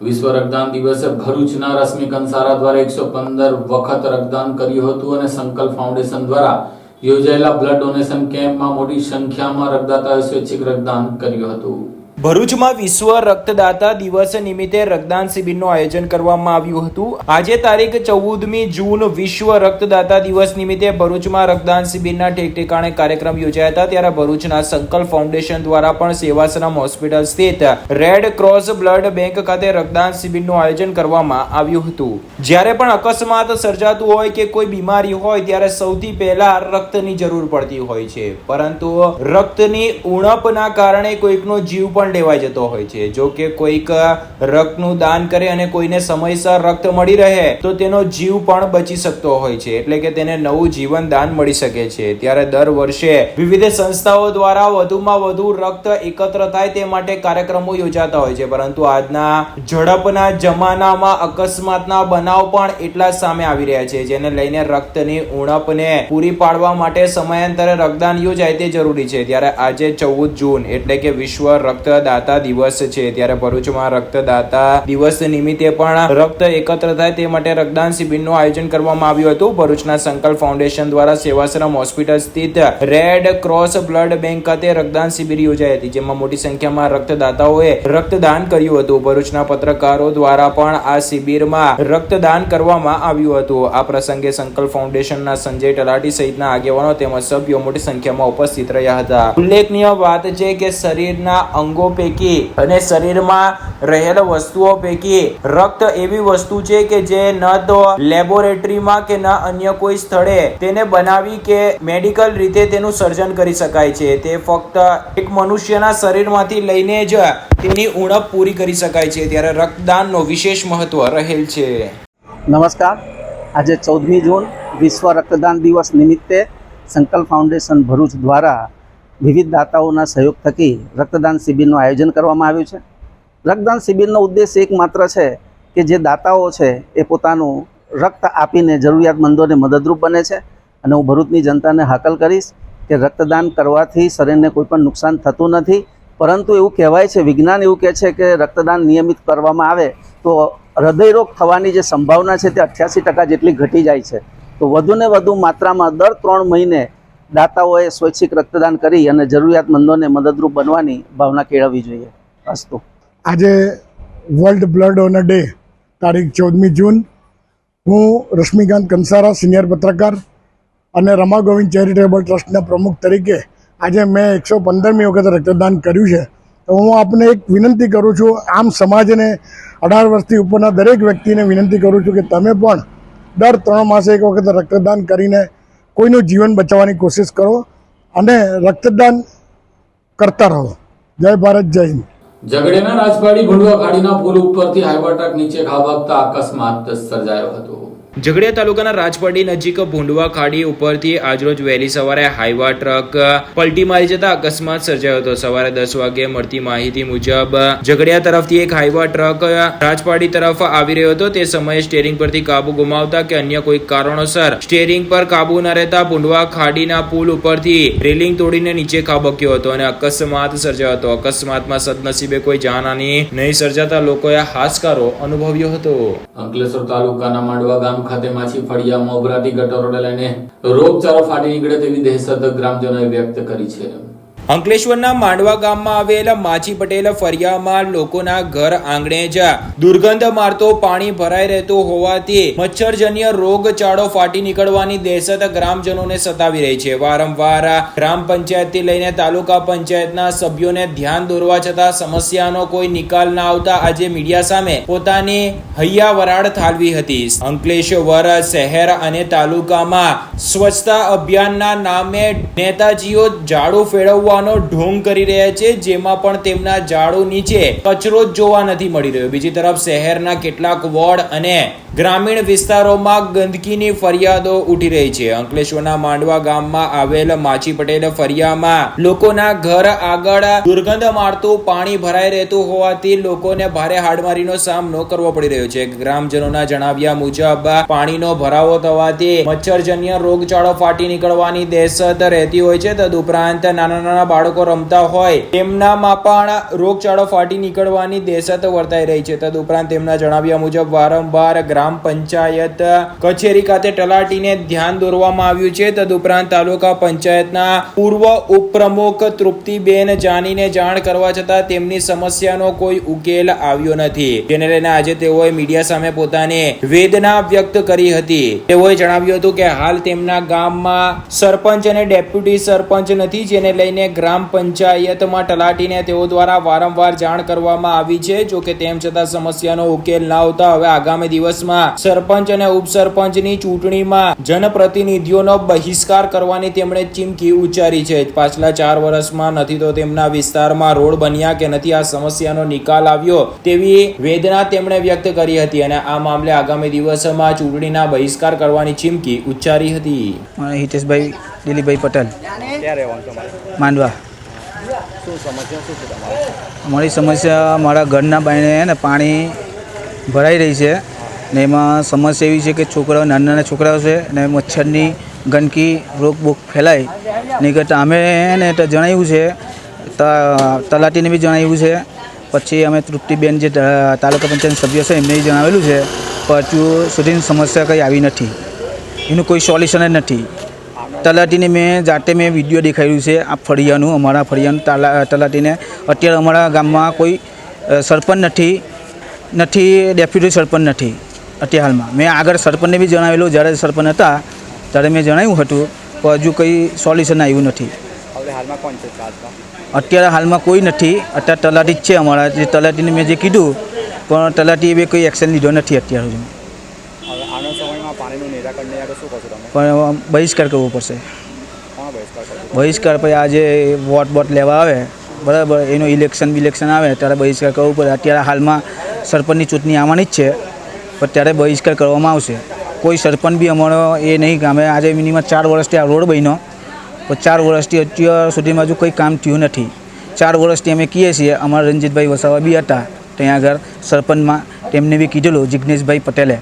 A: વિશ્વ રક્તદાન દિવસે ભરૂચના રશ્મિ કંસારા દ્વારા 115 વખત રક્તદાન કર્યું હતું અને સંકલ્પ ફાઉન્ડેશન દ્વારા યોજાયેલા બ્લડ ડોનેશન કેમ્પમાં મોટી સંખ્યામાં રક્તદાતાઓએ સ્વૈચ્છિક રક્તદાન કર્યું હતું.
B: ભરૂચમાં વિશ્વ રક્તદાતા દિવસ નિમિત્તે રક્તદાન શિબિરનું આયોજન કરવામાં આવ્યું હતું. આજે તારીખ 14મી જૂન વિશ્વ રક્તદાતા દિવસ નિમિત્તે ભરૂચમાં રક્તદાન શિબિરના ઠેકઠેકાણે કાર્યક્રમ યોજાયા હતા. ત્યારે ભરૂચના સંકલ્પ ફાઉન્ડેશન દ્વારા પણ સેવાશ્રમ હોસ્પિટલ સ્થિત રેડ ક્રોસ બ્લડ બેંક ખાતે રક્તદાન શિબિરનું આયોજન કરવામાં આવ્યું હતું. જ્યારે પણ અકસ્માત સર્જાતું હોય કે કોઈ બીમારી હોય ત્યારે સૌથી પહેલા રક્તની જરૂર પડતી હોય છે, પરંતુ રક્તની ઉણપના કારણે કોઈકનો જીવ પણ લેવાઈ જતો હોય છે. જો કે કોઈક રક્તનું દાન કરે અને કોઈને સમયસર રક્ત મળી રહે તો તેનો જીવ પણ બચી શકતો હોય છે, એટલે કે તેને નવું જીવન દાન મળી શકે છે. ત્યારે દર વર્ષે વિવિધ સંસ્થાઓ દ્વારા વધુમાં વધુ રક્ત એકત્ર થાય તે માટે કાર્યક્રમો યોજાતા હોય છે, પરંતુ આજના ઝડપના જમાનામાં અકસ્માતના બનાવ પણ એટલા સામે આવી રહ્યા છે, જેને લઈને રક્તની ઉણપને પૂરી પાડવા માટે સમયાંતરે રક્તદાન યોજાય તે જરૂરી છે. ત્યારે આજે 14 જૂન એટલે કે વિશ્વ રક્તદાતા દિવસ છે. ત્યારે ભરૂચમાં રક્તદાતા દિવસ નિમિત્તે પણ રક્ત એકત્ર થાય તે માટે રક્તદાન શિબિરનું આયોજન કરવામાં આવ્યું હતું. ભરૂચના સંકલ્પ ફાઉન્ડેશન દ્વારા સેવાશ્રમ હોસ્પિટલ સ્થિત રેડ ક્રોસ બ્લડ બેંક ખાતે રક્તદાન શિબિર યોજાઈ હતી, જેમાં મોટી સંખ્યામાં રક્તદાતાઓએ રક્તદાન કર્યું હતું. ભરૂચના પત્રકારો દ્વારા પણ આ શિબિરમાં રક્તદાન કરવામાં આવ્યું હતું. આ પ્રસંગે સંકલ્પ ફાઉન્ડેશનના સંજય તલાટી સહિતના આગેવાનો તેમજ સભ્યો મોટી સંખ્યામાં ઉપસ્થિત રહ્યા હતા. ઉલ્લેખનીય વાત છે કે શરીરના અંગો પૈકી અને શરીરમાં રહેલ વસ્તુઓ પૈકી રક્ત એવી વસ્તુ છે કે જે ન તો લેબોરેટરીમાં કે ન અન્ય કોઈ સ્થળે તેને બનાવી કે મેડિકલ રીતે તેનું સર્જન કરી શકાય છે. તે ફક્ત એક મનુષ્યના શરીરમાંથી લઈને જ તેની ઉણપ પૂરી કરી શકાય છે. ત્યારે રક્તદાનનો વિશેષ મહત્વ રહેલ છે.
G: નમસ્કાર. આજે 14મી જૂન વિશ્વ રક્તદાન દિવસ નિમિત્તે સંકલ્પ ફાઉન્ડેશન ભરૂચ દ્વારા વિવિધ દાતાઓના સહયોગ થકી રક્તદાન શિબિરનું આયોજન કરવામાં આવ્યું છે. રક્તદાન શિબિરનો ઉદ્દેશ એકમાત્ર છે કે જે દાતાઓ છે એ પોતાનું રક્ત આપીને જરૂરિયાતમંદોને મદદરૂપ બને છે. અને હું ભરૂચની જનતાને હાકલ કરીશ કે રક્તદાન કરવાથી શરીરને કોઈ પણ નુકસાન થતું નથી, પરંતુ એવું કહેવાય છે, વિજ્ઞાન એવું કહે છે કે રક્તદાન નિયમિત કરવામાં આવે તો હૃદયરોગ થવાની જે સંભાવના છે તે 88% જેટલી ઘટી જાય છે. તો વધુને વધુ માત્રામાં દર 3 મહિને દાતાઓએ સ્વૈચ્છિક રક્તદાન કરી અને જરૂરિયાતમંદોને મદદરૂપ બનવાની ભાવના કેળવવી જોઈએ. અસ્તુ.
H: આજે વર્લ્ડ બ્લડ ડોનર ડે તારીખ 14મી જૂન. હું રશ્મિકાંત કંસારા, સિનિયર પત્રકાર અને રમા ગોવિંદ ચેરિટેબલ ટ્રસ્ટના પ્રમુખ તરીકે આજે મેં 115મી વખત રક્તદાન કર્યું છે. તો હું આપને એક વિનંતી કરું છું, આમ સમાજને 18 વર્ષથી ઉપરના દરેક વ્યક્તિને વિનંતી કરું છું કે તમે પણ દર 3 માસે એક વખત રક્તદાન કરીને કોઈનું જીવન બચાવવાની કોશિશ કરો અને રક્તદાન કરતા રહો. જય ભારત, જય હિન્દ.
A: ઝઘડિયાના રાજવાડી ભુંડવા ખાડીના પુલ ઉપરથી હાઈવા ટ્રક નીચે ખાબકતા અકસ્માત સર્જાયો હતો.
B: ઝઘડિયા તાલુકાના રાજવાડી નજીક ભૂંડવા ખાડી ઉપરથી આજરોજ વહેલી સવારે હાઈવા ટ્રક પલટી મારી જતા અકસ્માત સર્જાયો હતો. સવારે 10 વાગે મળતી માહિતી મુજબ ઝઘડિયા તરફથી એક હાઈવા ટ્રક રાજવાડી તરફ આવી રહ્યો હતો. તે સમયે સ્ટીયરિંગ પરથી કાબુ ગુમાવતા કે અન્ય કોઈ કારણોસર સ્ટીયરિંગ પર કાબુ ન રહેતા ભૂંડવા ખાડીના પુલ ઉપરથી રેલિંગ તોડીને નીચે ખાબક્યો હતો અને અકસ્માત સર્જાયો હતો. અકસ્માતમાં સદનસીબે કોઈ જાનહાની નહીં સર્જાતા લોકોએ હાશકારો અનુભવ્યો હતો.
A: અંકલેશ્વર તાલુકાના માંડવા ગામ ખાતે માછી ફળિયામાં ઉભરાતી ગટરોને લઈને રોગચાળો ફાટી નીકળે તેવી દહેશત ગ્રામજનોએ વ્યક્ત કરી છે.
B: અંકલેશ્વરના માંડવા ગામમાં આવેલા માછી પટેલ ફળિયામાં લોકોના ઘર આંગણે જ દુર્ગંધ મારતો પાણી ભરાઈ રહેતું હોવાથી મચ્છરજન્ય રોગચાળો ફાટી નીકળવાની દહેશત ગ્રામજનોને સતાવી રહી છે. વારંવાર ગ્રામ પંચાયતથી લઈને તાલુકા પંચાયતના સભ્યોને ધ્યાન દોરવા છતાં સમસ્યાનો કોઈ નિકાલ ના આવતા આજે મીડિયા સામે પોતાની હૈયા વરાળ ઠાલવી હતી. અંકલેશ્વર શહેર અને તાલુકામાં સ્વચ્છતા અભિયાનના નામે નેતાજીઓ ઝાડુ ફેરવવા ઢોંગ કરી રહ્યા છે, જેમાં પણ તેમના ઝાડુ નીચે કચરો જ જોવા નથી મળી રહ્યો. બીજી તરફ શહેરના કેટલાક વોર્ડ અને ગ્રામીણ વિસ્તારોમાં ગંદકીની ફરિયાદો ઉઠી રહી છે. અંકલેશ્વરના માંડવા ગામમાં આવેલ માછી પટેલ ફળિયામાં લોકોના ઘર આગળ દુર્ગંધ મારતું પાણી ભરાઈ રહેતું હોવાથી લોકોને ભારે હાડમારીનો સામનો કરવો પડી રહ્યો છે. ગ્રામજનોના જણાવ્યા મુજબ પાણીનો ભરાવો થવાથી મચ્છરજન્ય રોગચાળો ફાટી નીકળવાની દહેશત રહેતી હોય છે. તદુપરાંત નાના બાળકો રમતા હોય તેમનામાં પણ રોગચાળો ફાટી નીકળવાની દહેશત વર્તાઈ રહી છે. તદુપરાંત તેમના જણાવ્યા મુજબ વારંવાર ગ્રામ પંચાયત કચેરી ખાતે તલાટીને ધ્યાન દોરવામાં આવ્યું છે. તદુપરાંત તાલુકા પંચાયતના પૂર્વ ઉપપ્રમુખ તૃપ્તિબેન જાનીને જાણ કરવા છતાં તેમની સમસ્યાનો કોઈ ઉકેલ આવ્યો નથી. જેને લઈને આજે તેઓએ મીડિયા સામે પોતાની વેદના વ્યક્ત કરી હતી. તેઓએ જણાવ્યું હતું કે હાલ તેમના ગામમાં સરપંચ અને ડેપ્યુટી સરપંચ નથી, જેને લઈને ગ્રામ પંચાયતમાં તલાટીને તેઓ દ્વારા વારંવાર જાણ કરવામાં આવી છે. જો કે તેમ છતાં સમસ્યાનો ઉકેલ ના આવતા હવે આગામી દિવસમાં સરપંચ અને ઉપસરપંચની ચૂંટણીમાં જનપ્રતિનિધિઓનો બહિષ્કાર કરવાની તેમણે ચીમકી ઉચ્ચારી છે. પાછલા 4 વર્ષમાં નથી તો તેમના વિસ્તારમાં રોડ બન્યા કે નથી આ સમસ્યાનો નિકાલ આવ્યો તેવી વેદના તેમણે વ્યક્ત કરી હતી અને આ મામલે આગામી દિવસમાં ચૂંટણીના બહિષ્કાર કરવાની ચીમકી ઉચ્ચારી હતી.
G: હિતેશભાઈ દિલીપભાઈ પટેલ, માંડવા. અમારી સમસ્યા મારા ઘરના બાયણે ને પાણી ભરાઈ રહી છે ને એમાં સમસ્યા એવી છે કે છોકરાઓ નાના નાના છોકરાઓ છે ને મચ્છરની ગંદકી રોગ બોગ ફેલાય નહીં કરતાં અમે એને જણાવ્યું છે, તલાટીને બી જણાવ્યું છે. પછી અમે તૃપ્તિબેન જે તાલુકા પંચાયત સભ્ય છે એમને જણાવેલું છે, પણ હજુ સુધીની સમસ્યા કંઈ આવી નથી, એનું કોઈ સોલ્યુશન જ નથી. તલાટીને જાતે મેં વિડીયો દેખાડ્યું છે આ ફળિયાનું, અમારા ફળિયાનું તલાટીને. અત્યારે અમારા ગામમાં કોઈ સરપંચ નથી, ડેપ્યુટી સરપંચ નથી અત્યારે હાલમાં. મેં આગળ સરપંચને બી જણાવેલું, જ્યારે સરપંચ હતા ત્યારે મેં જણાવ્યું હતું, પણ હજુ કંઈ સોલ્યુશન આવ્યું નથી. અત્યારે હાલમાં કોઈ નથી. અત્યારે તલાટી જ છે અમારા. જે તલાટીને મેં જે કીધું પણ તલાટીએ બી કોઈ એક્શન લીધો નથી અત્યાર સુધી.
I: આના સમયમાં પાણીનું નિરાકરણ નહીં આવે શું કરશો તમે?
G: પણ બહિષ્કાર કરવો પડશે.
I: કોણ બહિષ્કાર કરશે?
G: બહિષ્કાર પછી આજે વોટ લેવા આવે બરાબર, એનું ઇલેક્શન આવે ત્યારે બહિષ્કાર કરવું પડે. અત્યારે હાલમાં સરપંચની ચૂંટણી આવવાની જ છે પણ ત્યારે બહિષ્કાર કરવામાં આવશે. કોઈ સરપંચ બી અમારો એ નહીં કે અમે આજે મિનિમમ 4 વર્ષથી આ રોડ બન્યો પણ 4 વર્ષથી અત્યાર સુધીમાં હજુ કંઈ કામ થયું નથી. 4 વર્ષથી અમે કહીએ છીએ. અમારા રણજીતભાઈ વસાવા બી હતા ત્યાં આગળ સરપંચમાં, તેમને બી કીધેલું જિગ્નેશભાઈ પટેલે,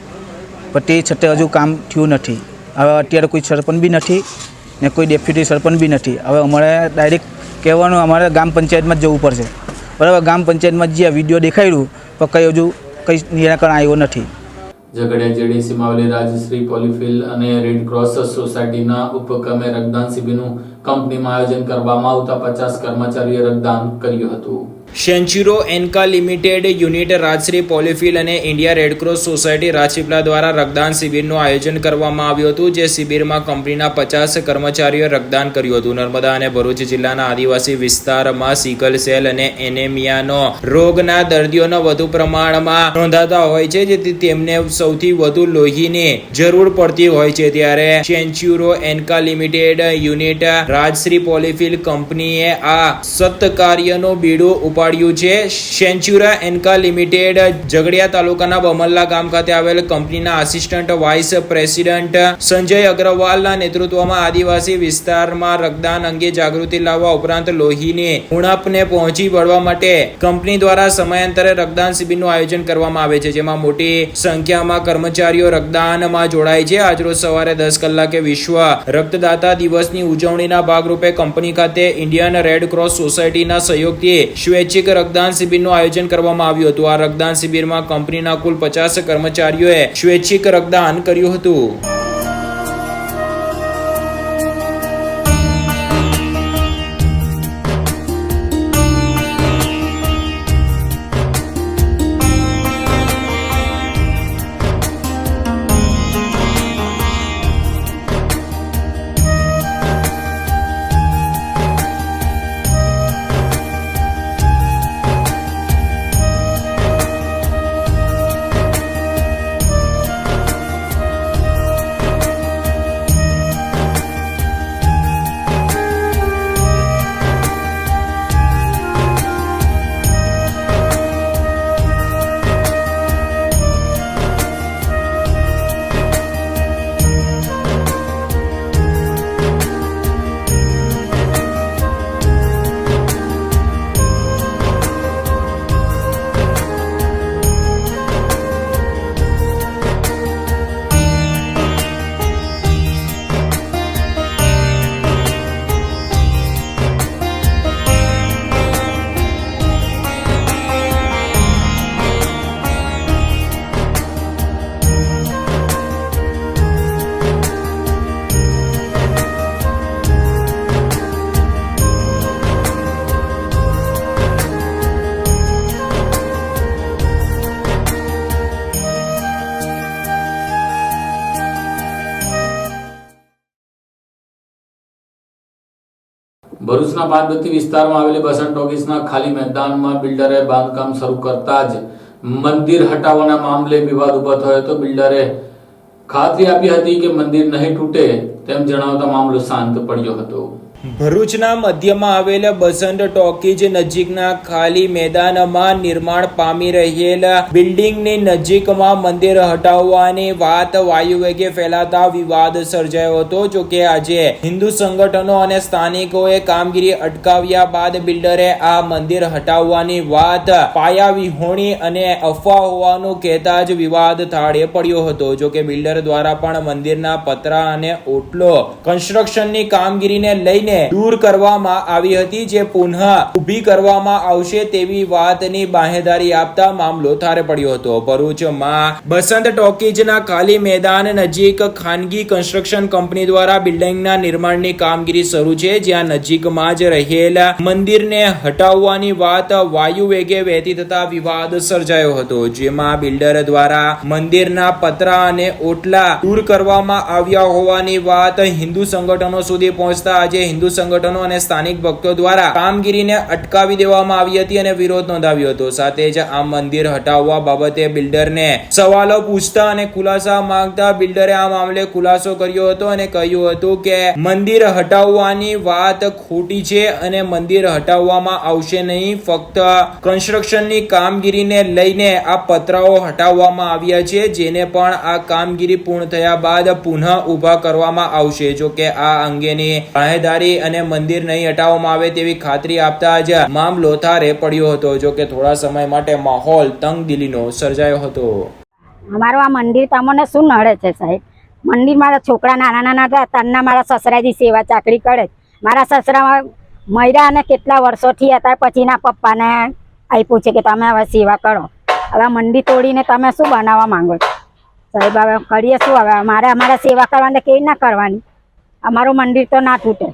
G: પણ તે છતાં હજુ કામ થયું નથી. હવે અત્યારે કોઈ સરપંચ બી નથી ને કોઈ ડેપ્યુટી સરપંચ બી નથી. હવે અમારે ડાયરેક્ટ કહેવાનું અમારે ગ્રામ પંચાયતમાં જ જવું પડશે બરાબર. ગ્રામ પંચાયતમાં જે વિડીયો દેખાડ્યું પણ કંઈ હજુ કંઈ નિરાકરણ આવ્યો નથી.
A: ઝઘડિયા જેડીસીમાં આવેલી રાજશ્રી પોલીફિલ અને રેડ ક્રોસ સોસાયટીના ઉપક્રમે રક્તદાન શિબિરનું કંપનીમાં આયોજન કરવામાં આવતા 50 કર્મચારીઓએ રક્તદાન કર્યું હતું.
B: સેન્ચુરો એન્કા લિમિટેડ યુનિટ રાજશ્રી પોલીફિલ અને ઇન્ડિયા રેડક્રોસ સોસાયટી રાજપીપળા દ્વારા રક્તદાન શિબિરનું આયોજન કરવામાં આવ્યું હતું. જે શિબિરમાં કંપનીના 50 કર્મચારીઓએ રક્તદાન કર્યું હતું. નર્મદા અને ભરૂચ જિલ્લાના આદિવાસી વિસ્તારમાં સિકલ સેલ અને એનેમિયાનો રોગના દર્દીઓનો વધુ પ્રમાણમાં નોંધાતા હોય છે, જેથી તેમને સૌથી વધુ લોહીની જરૂર પડતી હોય છે. ત્યારે સેન્ચુરો એન્કા લિમિટેડ યુનિટ રાજશ્રી પોલીફિલ કંપનીએ આ સત્કાર્યનો બીડું ઉપાડ્યું છે. સેન્ચુરા એન્કા લિમિટેડ ઝઘડિયા તાલુકાના બમલ્લા ગામ ખાતે આવેલ કંપનીના આસિસ્ટન્ટ વાઇસ પ્રેસિડન્ટ સંજય અગ્રવાલના નેતૃત્વમાં આદિવાસી વિસ્તારમાં રક્તદાન અંગે જાગૃતિ લાવવા ઉપરાંત લોહીની ઉણપને પહોંચી વળવા માટે કંપની દ્વારા સમયાંતરે રક્તદાન શિબિરનું આયોજન કરવામાં આવે છે, જેમાં મોટી સંખ્યામાં કર્મચારીઓ રક્તદાનમાં જોડાય છે. આજરોજ સવારે 10 કલાકે વિશ્વ રક્તદાતા દિવસની ઉજવણીના ભાગરૂપે કંપની ખાતે ઇન્ડિયન રેડ ક્રોસ સોસાયટીના સહયોગથી સ્વૈચ્છિક રક્તદાન શિબિરનું આયોજન કરવામાં આવ્યું હતું. આ રક્તદાન શિબિરમાં કંપનીના કુલ 50 કર્મચારીઓએ સ્વૈચ્છિક રક્તદાન કર્યું હતું.
A: ભરૂચના પાનબત્તી વિસ્તારમાં આવેલી બસંત ટોકીઝના ખાલી મેદાનમાં બિલ્ડરે બાંધકામ શરૂ કરતા જ મંદિર હટાવવાના મામલે વિવાદ ઉભો થયો હતો. બિલ્ડરે ખાતરી આપી હતી કે મંદિર નહીં તૂટે તેમ જણાવતા મામલો શાંત પડ્યો હતો.
B: ભરૂચના મધ્યમાં આવેલ બસંત ટોકીજ નજીકના ખાલી મેદાનમાં નિર્માણ પામી રહેલા બિલ્ડિંગની નજીકમાં મંદિર હટાવવાની વાત વાયુવેગે ફેલાતા વિવાદ સર્જાયો હતો. જોકે આજે હિન્દુ સંગઠનો અને સ્થાનિકોએ કામગીરી અટકાવ્યા બાદ બિલ્ડરે આ મંદિર હટાવવાની વાત પાયાવિહોણી અને અફવા હોવાનું કહેતા જ વિવાદ થાળે પડ્યો હતો. જોકે બિલ્ડર દ્વારા પણ મંદિરના પતરા અને ઓટલો કન્સ્ટ્રક્શનની કામગીરીને લઈને દૂર કરવામાં આવી હતી, જે પુનઃ ઊભી કરવામાં આવશે તેવી વાતની બાહેંધરી આપતા મામલો થારે પડ્યો હતો. ભરૂચમાં બસંત ટોકીજના ખાલી મેદાન નજીક ખાનગી કન્સ્ટ્રક્શન કંપની દ્વારા બિલ્ડિંગના નિર્માણની કામગીરી શરૂ છે, જ્યાં નજીકમાં જ રહેલા મંદિરને હટાવવાની વાત વાયુ વેગે વહેતી થતા વિવાદ સર્જાયો હતો, જેમાં બિલ્ડર દ્વારા મંદિરના પતરા અને ઓટલા દૂર કરવામાં આવ્યા હોવાની વાત હિન્દુ સંગઠનો સુધી પહોંચતા આજે હિન્દુ સંગઠનો અને સ્થાનિક ભક્તો દ્વારા કામગીરીને અટકાવી દેવામાં આવી હતી અને વિરોધ નોંધાવ્યો હતો. સાથે જ આ મંદિર હટાવવા બાબતે બિલ્ડરને સવાલો પૂછતા અને ખુલાસા માંગતા બિલ્ડરે આ મામલે ખુલાસો કર્યો હતો અને કહ્યું હતું કે મંદિર હટાવવાની વાત ખોટી છે અને મંદિર હટાવવામાં આવશે નહીં. ફક્ત કન્સ્ટ્રક્શનની કામગીરીને લઈને આ પતરાઓ હટાવવામાં આવ્યા છે, જેને પણ આ કામગીરી પૂર્ણ થયા બાદ પુનઃ ઊભા કરવામાં આવશે. જો કે આ અંગેની બાહેંધરી અને મંદિર નહીં હટાવવામાં આવે તેવી ખાતરી આપતા જ મામલો થારે પડ્યો હતો. જો કે થોડા સમય માટે માહોલ તંગદિલીનો સર્જાયો હતો.
J: અમારું આ મંદિર તમને શું નડે છે સાહેબ? મંદિર મારા છોકરા નાના નાના હતા તરના મારા સસરાજી સેવા ચાકરી કરે. મારા સસરા મર્યા અને કેટલા વર્ષોથી હતા પછીના પપ્પાને આપ્યું છે કે તમે હવે સેવા કરો. હવે મંદિર તોડીને તમે શું બનાવવા માંગો છો સાહેબ? હવે કરીએ શું? હવે અમારે સેવા કરવાની કેવી ના કરવાની? અમારું મંદિર તો ના તૂટે.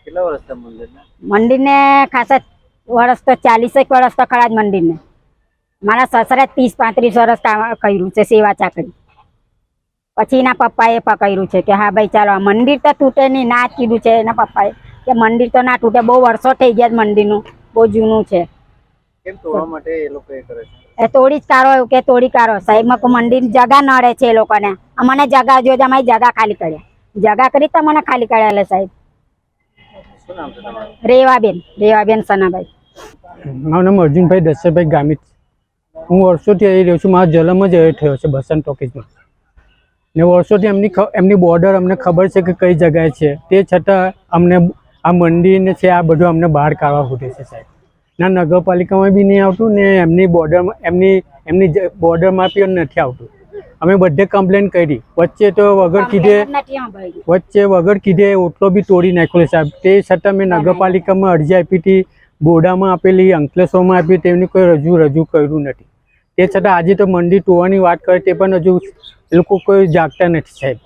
I: કેટલા વર્ષ
J: મંદિરને ખાસા વર્ષ તો 40 વર્ષ તો ખરા જ મંદિરને. મારા સસરે 30-35 વર્ષ કર્યું છે સેવા ચાકરી. પછી એના પપ્પાએ પકડ્યું છે કે હા ભાઈ ચાલો આ મંદિર તો તૂટે નહીં. ના જ કીધું છે એના પપ્પાએ કે મંદિર તો ના તૂટે. બહુ વર્ષો થઈ ગયા મંદિરનું, બહુ જૂનું છે.
I: કેમ તોડવા માટે એ લોકો એ કરે છે?
J: એ તોડી જ કાઢો એવું કે તોડી કાઢો સાહેબ. મંદિર જગા નડે છે એ લોકોને. અમને જગા જોઈએ, અમારી જગા ખાલી કર્યા. જગા કરી તો મને ખાલી કર્યા સાહેબ.
I: શું નામ છે તમારું?
J: રેવાબેન સનાભાઈ.
K: મારું નામ અર્જુનભાઈ દશરથભાઈ ગામિત. હું વર્ષોથી અહીં રહ્યો છું. મારો જન્મ જ અહીં થયો છે બસંત ટોકીઝમાં. ને વર્ષોથી એમની બોર્ડર અમને ખબર છે કે કઈ જગ્યાએ છે. તે છતાં અમને આ મંદિરને છે આ બધું અમને બહાર કાઢવા ફૂટે છે સાહેબ. ના નગરપાલિકામાં બી નહીં આવતું ને એમની બોર્ડરમાં બી નથી આવતું. અમે બધે કમ્પ્લેન કરી. વચ્ચે તો વગર કીધે ઓટલો બી તોડી નાખ્યો સાહેબ. તે છતાં મેં નગરપાલિકામાં અરજી આપી હતી, બોડામાં આપેલી, અંકલેશ્વરમાં આપી, તેમની કોઈ રજૂ કર્યું નથી. તે છતાં આજે તો મંદિર તોડવાની વાત કરે તે પણ હજુ એ લોકો કોઈ જાગતા નથી સાહેબ.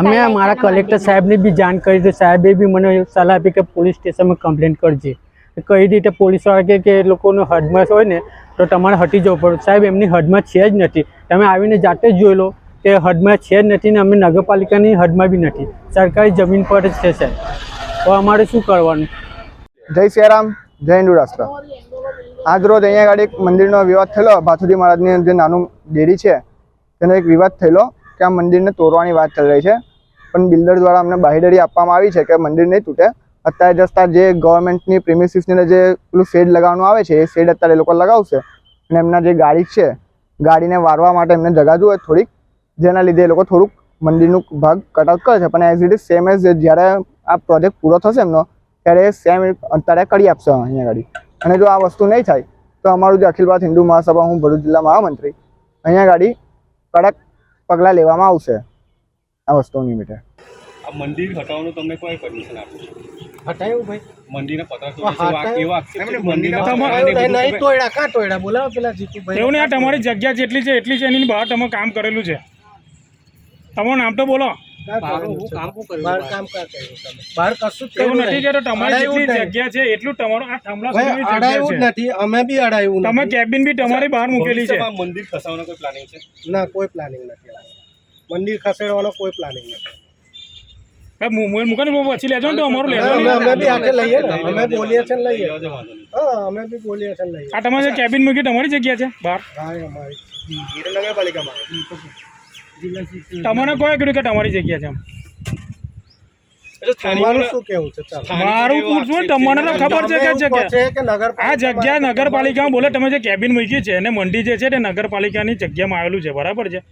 K: અમે મારા કલેક્ટર સાહેબને બી જાણ કરી તો સાહેબે બી મને સલાહ આપી કે પોલીસ સ્ટેશનમાં કમ્પ્લેન કરજે. કઈ રીતે પોલીસવાળા કે એ લોકોનો હદમાં હોય ને તો તમારે હટી જવું પડે. સાહેબ એમની હદમાં છે જ નથી. તમે આવીને જાતે જ જોઈ લો કે હદમાં છે જ નથી ને અમે નગરપાલિકાની હદમાં બી નથી. સરકારી જમીન પર જ છે સાહેબ. તો અમારે શું કરવાનું?
D: જય સિયારામ, જય હિન્દુ રાષ્ટ્ર. આજ રોજ અહીંયા આગળ એક મંદિરનો વિવાદ થયેલો. ભાથુજી મહારાજની જે નાનું ડેરી છે તેનો એક વિવાદ થયેલો કે આ મંદિરને તોડવાની વાત ચાલી રહી છે. પણ બિલ્ડર દ્વારા અમને બાહેંધરી આપવામાં આવી છે કે મંદિર નહીં તૂટે. અત્યારે જસ્ટ જે ગવર્મેન્ટની પ્રિમિસિસને જે પેલું શેડ લગાવવાનું આવે છે એ શેડ અત્યારે એ લોકો લગાવશે. અને એમના જે ગાડી છે ગાડીને વારવા માટે એમને જગા જોઈએ થોડીક, જેના લીધે એ લોકો થોડુંક મંદિરનું ભાગ કટઆઉટ કરે છે. પણ as it is same as જ્યારે આ પ્રોજેક્ટ પૂરો થશે એમનો ત્યારે સેમ અત્યારે કરી આપશે અહીંયા ગાડી. અને જો આ વસ્તુ નહીં થાય તો અમારું જે અખિલ ભારત હિન્દુ મહાસભા, હું ભરૂચ જિલ્લા મહામંત્રી, અહીંયા ગાડી કડક પગલાં લેવામાં આવશે આ વસ્તુઓ નિમિત્તે.
I: આ મંદિર હટાવવાનું તમને કોઈ પરમિશન આપ્યું છે?
K: હટાયું ભાઈ
I: મંદિરના પતરા તોડ્યા છે
L: એવું નહીં. આ તમારી જગ્યા જેટલી છે એટલી છે, એની બહાર તમે કામ કરેલું છે. તમારું નામ તો બોલો. એવું નથી કે તમારી જેટલી જગ્યા છે એટલું તમારું આ થાંભલા સુધીની જગ્યા છે.
K: અમે બી અડાયું
L: તમે કેબિન બી તમારી બહાર મૂકેલી છે.
I: મંદિર ખસાવવાનો કોઈ પ્લાનિંગ છે?
K: ના, કોઈ પ્લાનિંગ નથી. મંદિર ખસેડવાનો કોઈ પ્લાનિંગ નથી.
L: મૂકવાની પછી લેજો ને તો અમારું લેજો.
K: અમે બી હાથે લઈએ ને, અમે બોલીએ છે લઈએ. હા, અમે બી બોલીએ છે લઈએ.
L: આ તમારે કેબિન મૂકી તમારી જગ્યા છે બહાર?
K: હા, અમારી નગરપાલિકામાં.
L: તમને કોઈ કીધું કે તમારી જગ્યા છે?
K: તમારું શું કેવું છે?
L: મારું પૂછવું, તમને તો ખબર છે કે આ જગ્યા નગરપાલિકામાં બોલે તમે જે કેબિન મૂકી છે અને મંડી જે છે તે નગરપાલિકાની જગ્યામાં આવેલું છે, બરાબર છે?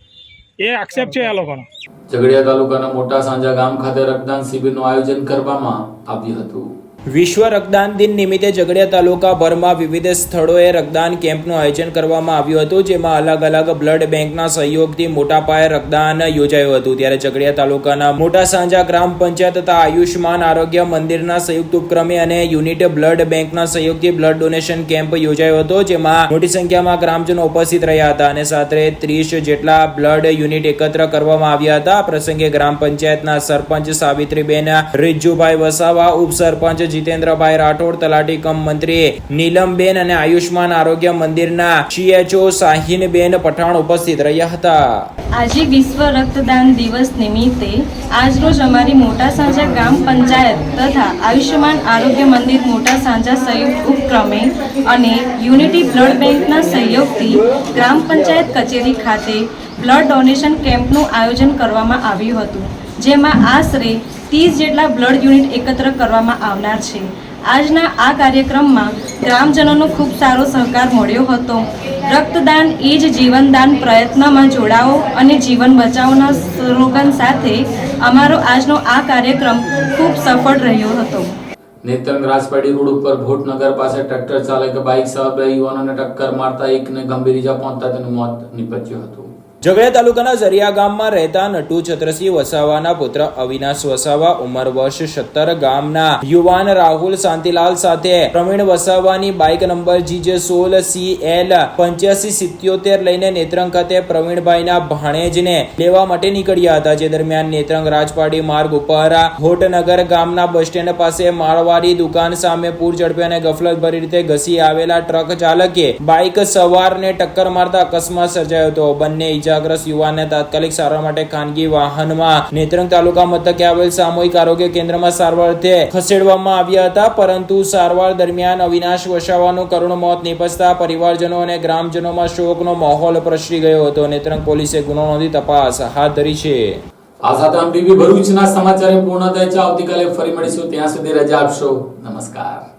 L: એ આક્ષેપ છે આ લોકોનો.
A: ઝઘડિયા તાલુકાના મોટા સાંજા ગામ ખાતે રક્તદાન શિબિરનું આયોજન કરવામાં આવ્યું હતું.
B: વિશ્વ રક્તદાન દિન નિમિત્તે ઝઘડિયા તાલુકાભરમાં વિવિધ સ્થળોએ રક્તદાન કેમ્પનું આયોજન કરવામાં આવ્યું હતું, જેમાં અલગ અલગ બ્લડ બેંકના સહયોગથી મોટા પાયે રક્તદાન યોજાયું હતું. ત્યારે ઝઘડિયા તાલુકાના મોટા સાંજા ગ્રામ પંચાયત તથા આયુષ્માન આરોગ્ય મંદિરના સંયુક્ત ઉપક્રમે અને યુનિટ બ્લડ બેંકના સહયોગથી બ્લડ ડોનેશન કેમ્પ યોજાયો હતો, જેમાં મોટી સંખ્યામાં ગ્રામજનો ઉપસ્થિત રહ્યા હતા અને સાથે 30 જેટલા બ્લડ યુનિટ એકત્ર કરવામાં આવ્યા હતા. આ પ્રસંગે ગ્રામ પંચાયતના સરપંચ સાવિત્રીબેન રીજુભાઈ વસાવા, ઉપસરપંચ જીતેન્દ્રભાઈ રાઠોડ, તલાટી કમ મંત્રી નીલમબેન અને આયુષ્માન આરોગ્ય મંદિરના CHO શાહીનબેન પઠાણ ઉપસ્થિત રહ્યા હતા.
M: આજે વિશ્વ રક્તદાન દિવસ નિમિત્તે આજરોજ અમારી મોટા સાંજા ગ્રામ પંચાયત તથા આયુષ્યમાન આરોગ્ય મંદિર મોટા સાંજા સંયુક્ત ઉપક્રમે અને યુનિટી બ્લડ બેંકના સહયોગથી ગ્રામ પંચાયત કચેરી ખાતે બ્લડ ડોનેશન કેમ્પનું આયોજન કરવામાં આવ્યું હતું, જેમાં આશરે 30 જેટલા બ્લડ યુનિટ એકત્ર કરવામાં આવનાર છે. આજના આ કાર્યક્રમમાં ગ્રામજનોનો ખૂબ સારો સહકાર મળ્યો હતો. રક્તદાન એ જ જીવનદાન પ્રયત્નમાં જોડાઓ અને જીવન બચાવોના સ્લોગન સાથે અમારો આજનો આ કાર્યક્રમ ખૂબ સફળ રહ્યો હતો.
A: નેત્રંગ રાજપાડી રોડ ઉપર ભોટનગર પાસે ટ્રેક્ટર ચાલકે બાઇક સવાર બે યુવાનોને ટક્કર મારતા એકને ગંભીર ઇજા પહોંચતા તેનું મોત નીપજ્યું હતું.
B: ઝઘડિયા તાલુકાના ઝરિયા ગામમાં રહેતા નટુ છત્રસિંહ વસાવાના પુત્ર અવિનાશ વસાવા ઉંમર વર્ષ 17 ગામના યુવાન રાહુલ શાંતિલાલ સાથે પ્રવીણ વસાવાની બાઇક નંબર GJ16CL 8577 લઈને નેત્રંગ ખાતે પ્રવીણભાઈના ભાણેજને લેવા માટે નીકળ્યા હતા. જે દરમિયાન નેત્રંગ રાજપાડી માર્ગ ઉપર ભોટનગર ગામના બસ સ્ટેન્ડ પાસે માળવાડી દુકાન સામે પૂર ઝડપે અને ગફલતભરી રીતે ઘસી આવેલા ટ્રક ચાલકે બાઇક સવારને ટક્કર મારતા અકસ્માત સર્જાયો હતો. બંને ઇજાગ્રસ્ત યુવાનને તાત્કાલિક સારવાર માટે ખાનગી વાહનમાં નેત્રંગ તાલુકા મથકે આવેલ સામૂહિક આરોગ્ય કેન્દ્રમાં સારવાર અર્થે ખસેડવામાં આવ્યા હતા, પરંતુ સારવાર દરમિયાન અવિનાશ વસાવાનું કરુણ મોત નીપજતા પરિવારજનો અને ગ્રામજનોમાં શોકનો માહોલ પ્રસરી ગયો હતો. નેત્રંગ પોલીસે ગુનો નોંધી તપાસ હાથ ધરી છે.
A: આ સાથે MTV ભરૂચના સમાચાર પૂર્ણ થાય છે. આવતીકાલે ફરી મળીશું. ત્યાં સુધી રજા આપશો. નમસ્કાર.